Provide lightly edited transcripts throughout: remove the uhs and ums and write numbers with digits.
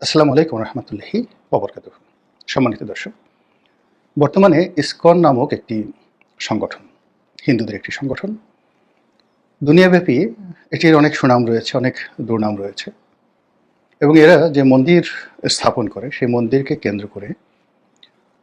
আসসালামু আলাইকুম রহমতুল্লাহি ওবরকাতুহু। সম্মানিত দর্শক, বর্তমানে ইসকন নামক একটি সংগঠন, হিন্দুদের একটি সংগঠন, দুনিয়াব্যাপী এটির অনেক সুনাম রয়েছে, অনেক দুর্নাম রয়েছে। এবং এরা যে মন্দির স্থাপন করে, সেই মন্দিরকে কেন্দ্র করে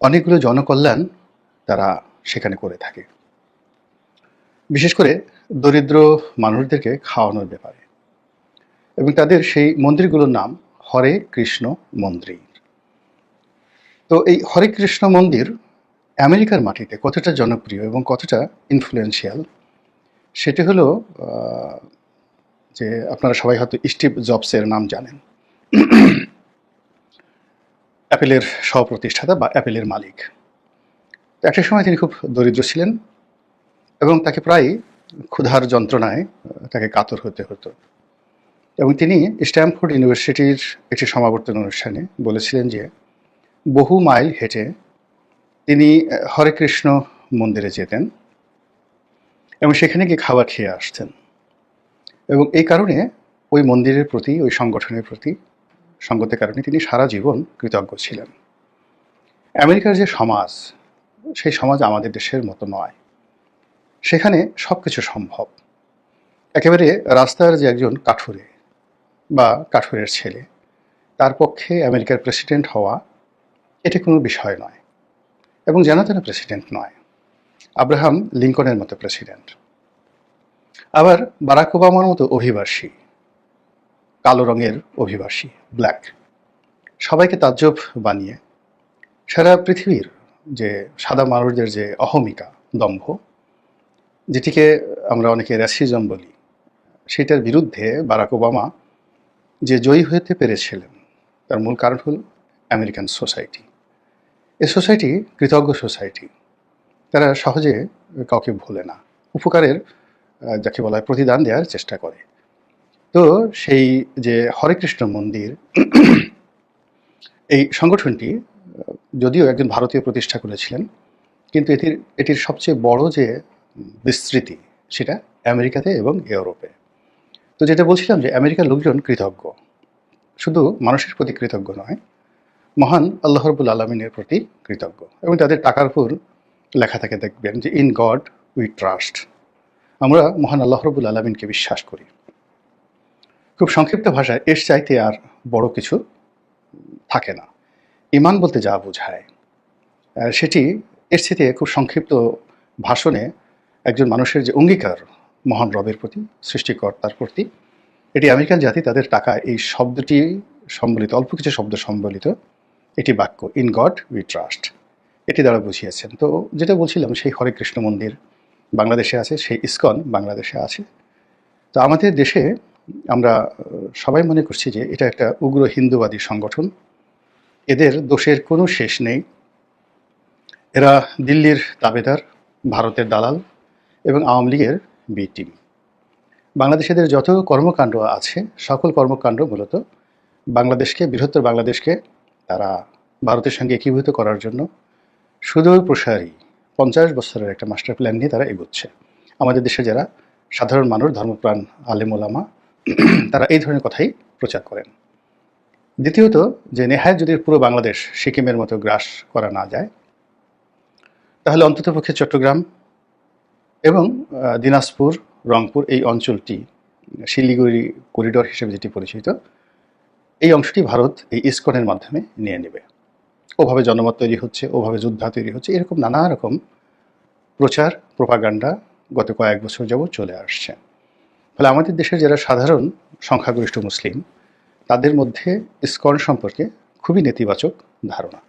অনেকগুলো জনকল্যাণ তারা সেখানে করে থাকে, বিশেষ করে দরিদ্র মানুষদেরকে খাওয়ানোর ব্যাপারে। এবং তাদের সেই মন্দিরগুলোর নাম হরে কৃষ্ণ মন্দির। তো এই হরে কৃষ্ণ মন্দির আমেরিকার মাটিতে কতটা জনপ্রিয় এবং কতটা ইনফ্লুয়েন্সিয়াল, সেটি হলো যে আপনারা সবাই হয়তো স্টিভ জবসের নাম জানেন, অ্যাপেলের সহপ্রতিষ্ঠাতা বা অ্যাপেলের মালিক। একটা সময় তিনি খুব দরিদ্র ছিলেন এবং তাকে প্রায় ক্ষুধার যন্ত্রণায় তাকে কাতর হতে হতো। এবং তিনি স্ট্যামফোর্ড ইউনিভার্সিটির একটি সমাবর্তন অনুষ্ঠানে বলেছিলেন যে বহু মাইল হেঁটে তিনি হরে কৃষ্ণ মন্দিরে যেতেন এবং সেখানে গিয়ে খাবার খেয়ে আসতেন। এবং এই কারণে ওই মন্দিরের প্রতি, ওই সংগঠনের প্রতি সঙ্গতের কারণে তিনি সারা জীবন কৃতজ্ঞ ছিলেন। আমেরিকার যে সমাজ, সেই সমাজ আমাদের দেশের মতো নয়। সেখানে সব কিছু সম্ভব। একেবারে রাস্তার যে একজন কাঠুরে বা কাঠুরের ছেলে, তার পক্ষে আমেরিকার প্রেসিডেন্ট হওয়া এটি কোনো বিষয় নয়, এবং যেন তেন প্রেসিডেন্ট নয়, আব্রাহাম লিঙ্কনের মতো প্রেসিডেন্ট। আবার বারাক ওবামার মতো অভিবাসী, কালো রঙের অভিবাসী, ব্ল্যাক, সবাইকে তাজ্জব বানিয়ে সারা পৃথিবীর যে সাদা মানুষদের যে অহমিকা, দম্ভ, যেটিকে আমরা অনেকে র্যাসিজম বলি, সেটার বিরুদ্ধে বারাক ওবামা যে জয়ী হতে পেরেছিলেন, তার মূল কারণ হল আমেরিকান সোসাইটি। এই সোসাইটি কৃতজ্ঞ সোসাইটি। তারা সহজে কাউকে ভুলে না, উপকারের যাকে বলা হয় প্রতিদান দেওয়ার চেষ্টা করে। তো সেই যে হরে কৃষ্ণ মন্দির, এই সংগঠনটি যদিও একজন ভারতীয় প্রতিষ্ঠা করেছিলেন, কিন্তু এটির সবচেয়ে বড় যে বিস্তৃতি, সেটা আমেরিকাতে এবং ইউরোপে। তো যেটা বলছিলাম যে আমেরিকার লোকজন কৃতজ্ঞ, শুধু মানুষের প্রতি কৃতজ্ঞ নয়, মহান আল্লাহ রাব্বুল আলামিনের প্রতি কৃতজ্ঞ। এবং তাদের টাকার উপর লেখা থাকে, দেখবেন যে ইন গড উই ট্রাস্ট, আমরা মহান আল্লাহ রাব্বুল আলামিনকে বিশ্বাস করি। খুব সংক্ষিপ্ত ভাষায় এর চাইতে আর বড় কিছু থাকে না। ঈমান বলতে যা বোঝায়, সেটি এর চাইতে খুব সংক্ষিপ্ত ভাষণে একজন মানুষের যে অঙ্গীকার মহান রবের প্রতি, সৃষ্টিকর্তার প্রতি, এটি আমেরিকান জাতি তাদের টাকায় এই শব্দটি সম্বলিত, অল্প কিছু শব্দ সম্বলিত এটি বাক্য, ইন গড উই ট্রাস্ট, এটি দ্বারা বুঝিয়েছেন। তো যেটা বলছিলাম, সেই হরে কৃষ্ণ মন্দির বাংলাদেশে আছে, সেই ইসকন বাংলাদেশে আছে। তো আমাদের দেশে আমরা সবাই মনে করছি যে এটা একটা উগ্র হিন্দুবাদী সংগঠন, এদের দোষের কোনো শেষ নেই। এরা দিল্লির তাবেদার, ভারতের দালাল এবং আওয়ামী লীগের বি টিম। বাংলাদেশেদের যত কর্মকাণ্ড আছে, সকল কর্মকাণ্ড মূলত বাংলাদেশকে, বৃহত্তর বাংলাদেশকে তারা ভারতের সঙ্গে একীভূত করার জন্য সুদূর প্রসারী 50 বছরের একটা মাস্টার প্ল্যান নিয়ে তারা এগোচ্ছে। আমাদের দেশে যারা সাধারণ মানুষ, ধর্মপ্রাণ আলেম ওলামা, তারা এই ধরনের কথাই প্রচার করেন। দ্বিতীয়ত, যে নেহায় যদি পুরো বাংলাদেশ সিকিমের মতো গ্রাস করা না যায়, তাহলে অন্ততপক্ষে চট্টগ্রাম এবং দিনাজপুর, রংপুর, এই অঞ্চলটি শিলিগুড়ি করিডোর হিসেবে যেটি পরিচিত, এই অংশটি ভারত এই ইসকনের মাধ্যমে নিয়ে নেবে। ওভাবে জনমত তৈরি হচ্ছে, ওভাবে যোদ্ধা তৈরি হচ্ছে, এরকম নানা রকম প্রচার, প্রোপাগান্ডা গত কয়েক বছর যাবৎ চলে আসছে। ফলে আমাদের দেশের যারা সাধারণ সংখ্যাগরিষ্ঠ মুসলিম, তাদের মধ্যে ইসকন সম্পর্কে খুবই নেতিবাচক ধারণা।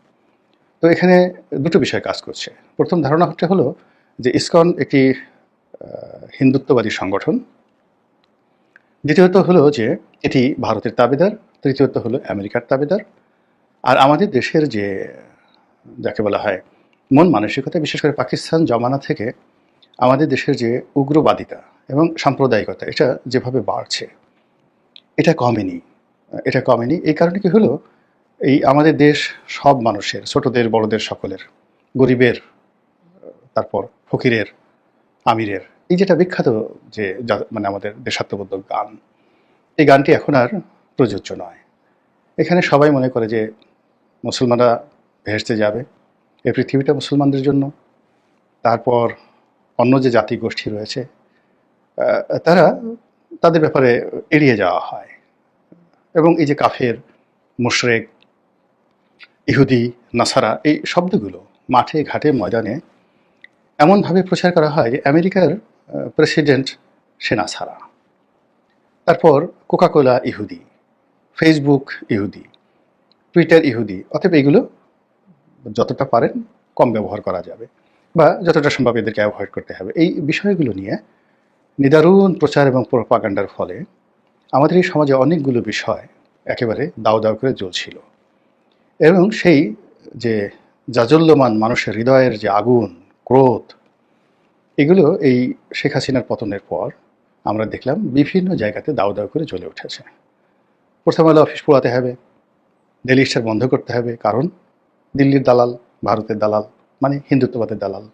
তো এখানে দুটো বিষয় কাজ করছে। প্রথম ধারণাটা হলো যে ইসকন একটি হিন্দুত্ববাদী সংগঠন, দ্বিতীয়ত হলো যে এটি ভারতের তাবেদার, তৃতীয়ত হলো আমেরিকার তাবেদার। আর আমাদের দেশের যে যাকে বলা হয় মন মানসিকতা, বিশেষ করে পাকিস্তান জমানা থেকে আমাদের দেশের যে উগ্রবাদিতা এবং সাম্প্রদায়িকতা, এটা যেভাবে বাড়ছে, এটা কমেনি। এটা কমেনি এই কারণে কি হলো, এই আমাদের দেশ সব মানুষের, ছোটদের বড়দের সকলের, গরিবের, তারপর ফকিরের, আমিরের, এই যেটা বিখ্যাত যে মানে আমাদের দেশাত্মবোধক গান, এই গানটি এখন আর প্রযোজ্য নয়। এখানে সবাই মনে করে যে মুসলমানরা ভেসতে যাবে, এই পৃথিবীটা মুসলমানদের জন্য। তারপর অন্য যে জাতি গোষ্ঠী রয়েছে তারা তাদের ব্যাপারে এড়িয়ে যাওয়া হয়, এবং এই যে কাফের, মুশরেক, ইহুদি, নাসারা, এই শব্দগুলো মাঠে ঘাটে ময়দানে এমনভাবে প্রচার করা হয় যে আমেরিকার প্রেসিডেন্ট সে নাসারা, তারপর কোকাকোলা ইহুদি, ফেসবুক ইহুদি, টুইটার ইহুদি। অতএব এগুলো যতটা পারেন কম ব্যবহার করা যাবে, বা যতটা সম্ভব এদেরকে অ্যাভয়েড করতে হবে। এই বিষয়গুলো নিয়ে নিদারুণ প্রচার এবং প্রোপাগান্ডার ফলে আমাদের এই সমাজে অনেকগুলো বিষয় একেবারে দাউ দাউ করে জ্বলছিল, এবং সেই যে জাজল্যমান মানুষের হৃদয়ের যে আগুন, ক্রোধ, এগুলো এই শেখ হাসিনার পতনের পর আমরা দেখলাম বিভিন্ন জায়গাতে দাউ দাউ করে জ্বলে উঠেছে। প্রথম আলো অফিস পোড়াতে হবে, ডেলি স্টার বন্ধ করতে হবে, কারণ দিল্লির দালাল, ভারতের দালাল, মানে হিন্দুত্ববাদের দালাল।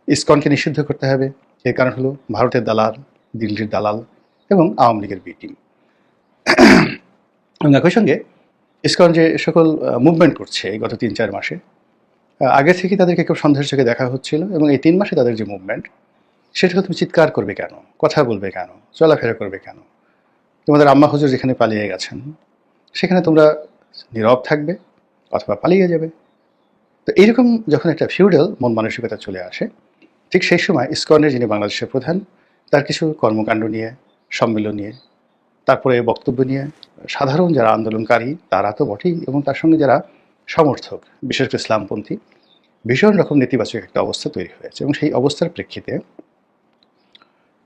ইসকনকে নিষিদ্ধ করতে হবে, এর কারণ হলো ভারতের দালাল, দিল্লির দালাল এবং আওয়ামী লীগের বি টিম। এবং একই সঙ্গে ইসকন যে সকল মুভমেন্ট করছে এই গত 3-4 মাসে, আগে থেকে তাদেরকে খুব সন্দেহের চোখে দেখা হচ্ছিল, এবং এই 3 মাসে তাদের যে মুভমেন্ট, সেটাকে তুমি চিৎকার করবে কেন, কথা বলবে কেন, চলাফেরা করবে কেন? তোমাদের আম্মা হুজুর যেখানে পালিয়ে গেছেন সেখানে তোমরা নীরব থাকবে অথবা পালিয়ে যাবে। তো এইরকম যখন একটা ফিউডাল মন মানসিকতা চলে আসে, ঠিক সেই সময় ইসকনের যিনি বাংলাদেশের প্রধান, তার কিছু কর্মকাণ্ড নিয়ে, সম্মেলন নিয়ে, তারপরে বক্তব্য নিয়ে সাধারণ যারা আন্দোলনকারী তারা তো বটেই, এবং তার সঙ্গে যারা সমর্থক, বিশেষ করে ইসলামপন্থী, ভীষণ রকম নেতিবাচক একটা অবস্থা তৈরি হয়েছে। এবং সেই অবস্থার প্রেক্ষিতে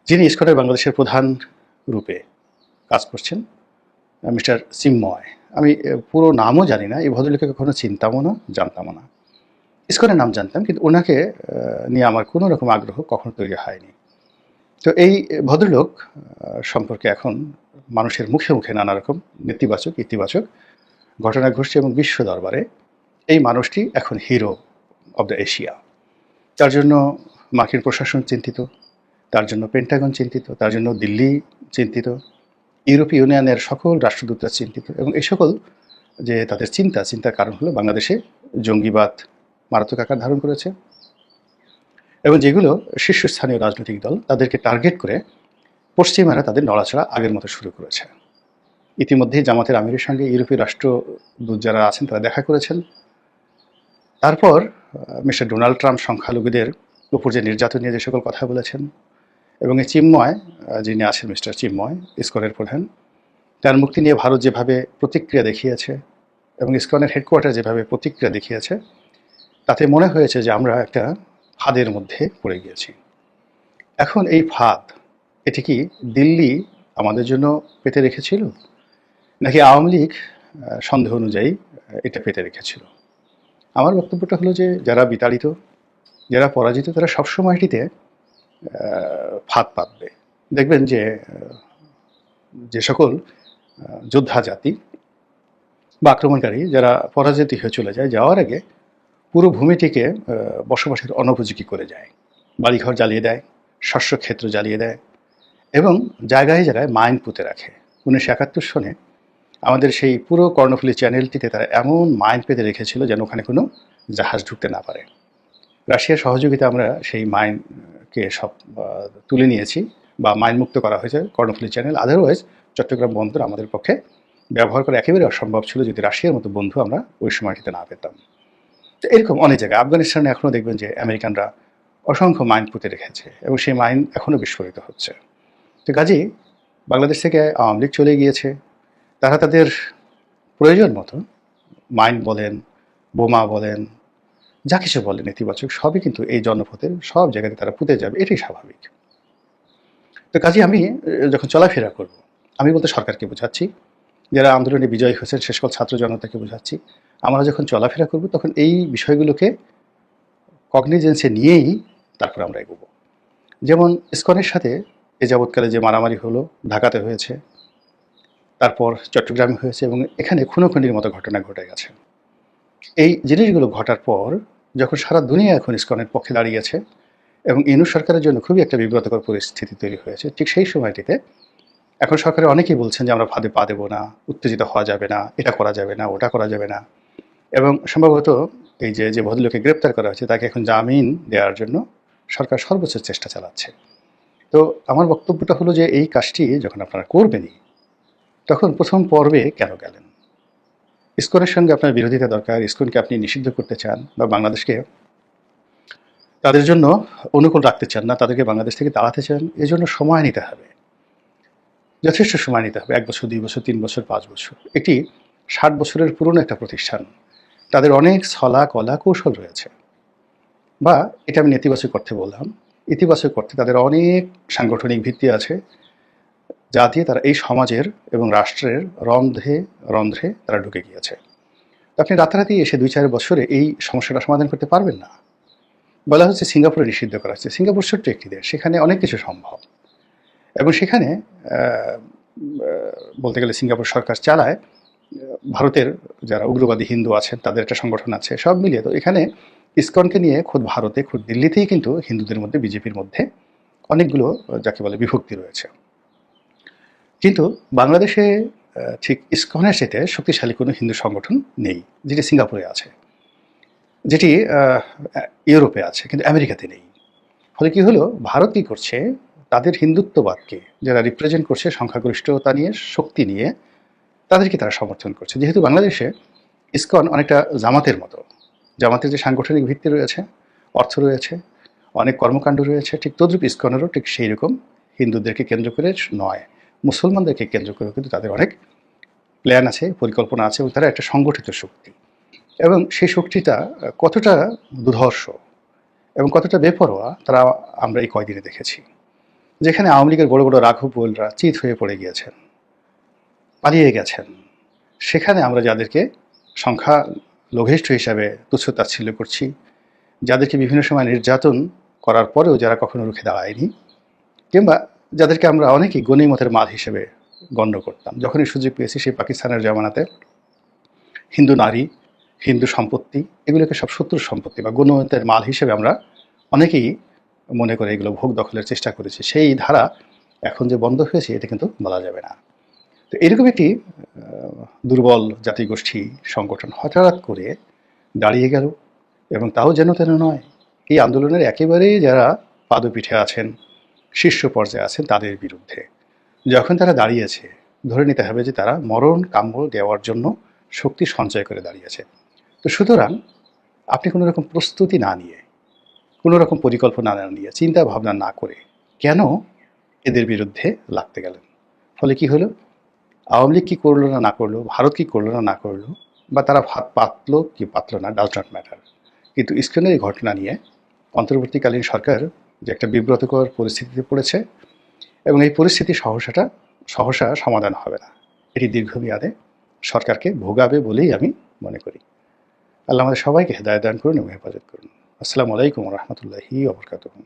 যিনি ইসকনের বাংলাদেশের প্রধান রূপে কাজ করছেন, মিস্টার চিন্ময়, আমি পুরো নামও জানি না, এই ভদ্রলোককে কখনো চিনতামও না, জানতামও না। ইসকনের নাম জানতাম, কিন্তু ওনাকে নিয়ে আমার কোনো রকম আগ্রহ কখনো তৈরি হয়নি। তো এই ভদ্রলোক সম্পর্কে এখন মানুষের মুখে মুখে নানা রকম নেতিবাচক ইতিবাচক ঘটনা ঘটছে, এবং বিশ্ব দরবারে এই মানুষটি এখন হিরো অব দ্য এশিয়া। তার জন্য মার্কিন প্রশাসন চিন্তিত, তার জন্য পেন্টাগন চিন্তিত, তার জন্য দিল্লি চিন্তিত, ইউরোপীয় ইউনিয়নের সকল রাষ্ট্রদূতরা চিন্তিত। এবং এই সকল যে তাদের চিন্তার কারণ হলো বাংলাদেশে জঙ্গিবাদ মারাত্মক আকার ধারণ করেছে, এবং যেগুলো শীর্ষস্থানীয় রাজনৈতিক দল তাদেরকে টার্গেট করে পশ্চিমারা তাদের নড়াচড়া আগের মতো শুরু করেছে। ইতিমধ্যেই জামাতের আমিরের সঙ্গে ইউরোপীয় রাষ্ট্রদূত যারা আছেন তারা দেখা করেছেন। তারপর মিস্টার ডোনাল্ড ট্রাম্প সংখ্যালঘুদের উপর যে নির্যাতন নিয়ে যে সকল কথা বলেছেন, এবং এই চিন্ময় যিনি আছেন, মিস্টার চিন্ময়, ইসকনের প্রধান, তার মুক্তি নিয়ে ভারত যেভাবে প্রতিক্রিয়া দেখিয়েছে এবং ইসকনের হেডকোয়ার্টার যেভাবে প্রতিক্রিয়া দেখিয়েছে, তাতে মনে হয়েছে যে আমরা একটা ফাঁদের মধ্যে পড়ে গিয়েছি। এখন এই ফাঁদ, এটি কি দিল্লি আমাদের জন্য পেতে রেখেছিল, নাকি আওয়ামী লীগ সন্দেহ অনুযায়ী এটা পেতে রেখেছিল? আমার বক্তব্যটা হলো যে যারা বিতাড়িত, যারা পরাজিত, তারা সবসময় এটিতে ফাঁদ পাতবে। দেখবেন যে যে সকল যোদ্ধা জাতি বা আক্রমণকারী যারা পরাজিত হয়ে চলে যায়, যাওয়ার আগে পুরো ভূমিটিকে বসবাসের অনুপযোগী করে যায়, বাড়িঘর জ্বালিয়ে দেয়, শস্যক্ষেত্র জ্বালিয়ে দেয়, এবং জায়গায় জায়গায় মাইন পুঁতে রাখে। 1971 সনে আমাদের সেই পুরো কর্ণফুলী চ্যানেলটিতে তারা এমন মাইন পেতে রেখেছিল যেন ওখানে কোনো জাহাজ ঢুকতে না পারে। রাশিয়ার সহযোগিতা আমরা সেই মাইনকে সব তুলে নিয়েছি, বা মাইন মুক্ত করা হয়েছে কর্ণফুলী চ্যানেল। আদারওয়াইজ চট্টগ্রাম বন্দর আমাদের পক্ষে ব্যবহার করা একেবারে অসম্ভব ছিল যদি রাশিয়ার মতো বন্ধু আমরা ওই সময়টিতে না পেতাম। তো এরকম অনেক জায়গায়, আফগানিস্তানে এখনও দেখবেন যে আমেরিকানরা অসংখ্য মাইন পুঁতে রেখেছে, এবং সেই মাইন এখনও বিস্ফোরিত হচ্ছে। তো কাজেই বাংলাদেশ থেকে আওয়ামী লীগ চলে গিয়েছে, তারা তাদের প্রয়োজন মতো মাইন বলেন, বোমা বলেন, যা কিছু বলেন নেতিবাচক, সবই কিন্তু এই জনপথের সব জায়গাতে তারা পুঁতে যাবে, এটাই স্বাভাবিক। তো কাজেই আমি যখন চলাফেরা করব, আমি বলতে সরকারকে বোঝাচ্ছি, যারা আন্দোলনে বিজয়ী হয়েছেন সে সকল ছাত্র জনতাকে বোঝাচ্ছি, আমরা যখন চলাফেরা করব তখন এই বিষয়গুলোকে কগনিজেন্সে নিয়েই তারপর আমরা এগোবো। যেমন ইসকনের সাথে এ যাবৎকালে যে মারামারি হলো, ঢাকাতে হয়েছে, তারপর চট্টগ্রামে হয়েছে, এবং এখানে খুনোখুনির মতো ঘটনা ঘটে গেছে। এই জিনিসগুলো ঘটার পর যখন সারা দুনিয়া এখন ইসকনের পক্ষে দাঁড়িয়েছে এবং ইউনূস সরকারের জন্য খুবই একটা বিব্রতকর পরিস্থিতি তৈরি হয়েছে, ঠিক সেই সময়টিতে এখন সরকারের অনেকেই বলছেন যে আমরা ফাঁদে পা দেবো না, উত্তেজিত হওয়া যাবে না, এটা করা যাবে না, ওটা করা যাবে না। এবং সম্ভবত এই যে ভদ্রলোককে গ্রেপ্তার করা হয়েছে তাকে এখন জামিন দেওয়ার জন্য সরকার সর্বোচ্চ চেষ্টা চালাচ্ছে। তো আমার বক্তব্যটা হলো যে এই কাজটি যখন আপনারা করবেনই, তখন প্রথম পর্বে কেন গেলেন? ইসকনের সঙ্গে আপনার বিরোধিতা দরকার, ইসকনকে আপনি নিষিদ্ধ করতে চান বা বাংলাদেশকে তাদের জন্য অনুকূল রাখতে চান না, তাদেরকে বাংলাদেশ থেকে তাড়াতে চান, এজন্য সময় নিতে হবে, যথেষ্ট সময় নিতে হবে। 1 বছর, 2 বছর, 3 বছর, 5 বছর। এটি 60 বছরের পুরনো একটা প্রতিষ্ঠান, তাদের অনেক ছলা কলা কৌশল রয়েছে। বা এটা আমি নেতিবাচক অর্থে বললাম, ইতিবাচক অর্থে তাদের অনেক সাংগঠনিক ভিত্তি আছে, যা দিয়ে তারা এই সমাজের এবং রাষ্ট্রের রন্ধ্রে রন্ধ্রে তারা ঢুকে গিয়েছে। আপনি রাতারাতি এসে 2-4 বছরে এই সমস্যাটা সমাধান করতে পারবেন না। বলা হচ্ছে সিঙ্গাপুরে নিষিদ্ধ করা হচ্ছে। সিঙ্গাপুর ছোট্ট একটি দেশ, সেখানে অনেক কিছু সম্ভব। এবং সেখানে বলতে গেলে সিঙ্গাপুর সরকার চালায়, ভারতের যারা উগ্রবাদী হিন্দু আছেন তাদের একটা সংগঠন আছে, সব মিলিয়ে। তো এখানে ইসকনকে নিয়ে খোদ ভারতে, খোদ দিল্লিতেই কিন্তু হিন্দুদের মধ্যে, বিজেপির মধ্যে অনেকগুলো যাকে বলে বিভক্তি রয়েছে। কিন্তু বাংলাদেশে ঠিক ইসকনের সাথে শক্তিশালী কোনো হিন্দু সংগঠন নেই, যেটি সিঙ্গাপুরে আছে, যেটি ইউরোপে আছে, কিন্তু আমেরিকাতে নেই। ফলে কি হলো, ভারত কী করছে, তাদের হিন্দুত্ববাদকে যারা রিপ্রেজেন্ট করছে সংখ্যাগরিষ্ঠতা নিয়ে, শক্তি নিয়ে, তাদেরকে তারা সমর্থন করছে। যেহেতু বাংলাদেশে ইসকন অনেকটা জামাতের মতো, জামাতের যে সাংগঠনিক ভিত্তি রয়েছে, অর্থ রয়েছে, অনেক কর্মকাণ্ড রয়েছে, ঠিক তদ্রূপ ইসকনেরও ঠিক সেই রকম হিন্দুদেরকে কেন্দ্র করে নয়, মুসলমানদেরকে কেন্দ্র করে কিন্তু তাদের অনেক প্ল্যান আছে, পরিকল্পনা আছে, এবং তারা একটা সংগঠিত শক্তি। এবং সেই শক্তিটা কতটা দুর্ধর্ষ এবং কতটা বেপরোয়া তারা আমরা এই কয়দিনে দেখেছি। যেখানে আওয়ামী লীগের বড় বড় রাঘব বোয়ালরা চিত হয়ে পড়ে গিয়েছেন, পালিয়ে গেছেন, সেখানে আমরা যাদেরকে সংখ্যা লঘিষ্ঠ হিসাবে তুচ্ছ-তাচ্ছিল্য করছি, যাদেরকে বিভিন্ন সময় নির্যাতন করার পরেও যারা কখনো রুখে দাঁড়ায়নি, কিংবা যাদেরকে আমরা অনেকেই গণিমতের মাল হিসেবে গণ্য করতাম, যখনই সুযোগ পেয়েছি সেই পাকিস্তানের জামানাতে হিন্দু নারী, হিন্দু সম্পত্তি, এগুলোকে সব শত্রুর সম্পত্তি বা গণিমতের মাল হিসেবে আমরা অনেকেই মনে করে এগুলো ভোগ দখলের চেষ্টা করেছি। সেই ধারা এখন যে বন্ধ হয়েছে এটা কিন্তু বলা যাবে না। তো এরকম একটি দুর্বল জাতিগোষ্ঠী সংগঠন হঠাৎ করে দাঁড়িয়ে গেল, এবং তাও যেন তেন নয়, এই আন্দোলনের একেবারেই যারা পাদপীঠে আছেন, শীর্ষ পর্যায়ে আছেন, তাদের বিরুদ্ধে। যখন তারা দাঁড়িয়েছে, ধরে নিতে হবে যে তারা মরণ কাম্য দেওয়ার জন্য শক্তি সঞ্চয় করে দাঁড়িয়েছে। তো সুতরাং আপনি কোনো রকম প্রস্তুতি না নিয়ে, কোনো রকম পরিকল্পনা না নিয়ে, চিন্তা ভাবনা না করে কেন এদের বিরুদ্ধে লাগতে গেলেন? ফলে কি হলো, আওয়ামী লীগ কী করলো না না করলো, ভারত কী করলো না না করলো, বা তারা ভাত পাতলো কি পাতলো না, ডাজ নট ম্যাটার। কিন্তু ইসকনের এই ঘটনা নিয়ে অন্তর্বর্তীকালীন সরকার যে একটা বিব্রতকর পরিস্থিতিতে পড়েছে, এবং এই পরিস্থিতি সহসা সমাধান হবে না, এটি দীর্ঘমেয়াদে সরকারকে ভোগাবে বলেই আমি মনে করি। আল্লাহ আমাদের সবাইকে হেদায়েত দান করুন এবং হেফাজত করুন। আসসালামু আলাইকুম ওয়া রাহমাতুল্লাহি ওয়া বারাকাতুহু।